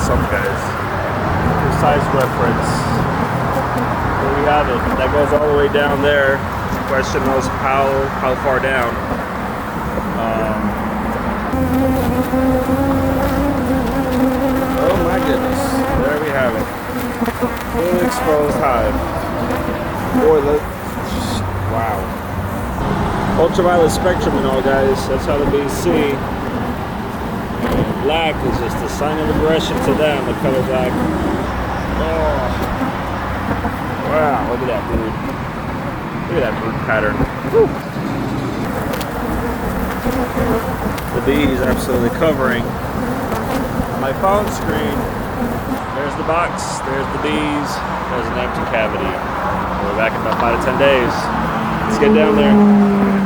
some guys. For size reference, there we have it. That goes all the way down there. The question was how far down. Oh my goodness, there we have it. Fully exposed hive. Boy, look. Wow. Ultraviolet spectrum and all, guys. That's how the bees see. And black is just a sign of aggression to them, the color black. Oh. Wow, look at that brood. Look at that brood pattern. Whew. The bees absolutely covering my phone screen. There's the box, there's the bees, there's an empty cavity. We're back in about 5 to 10 days. Let's get down there.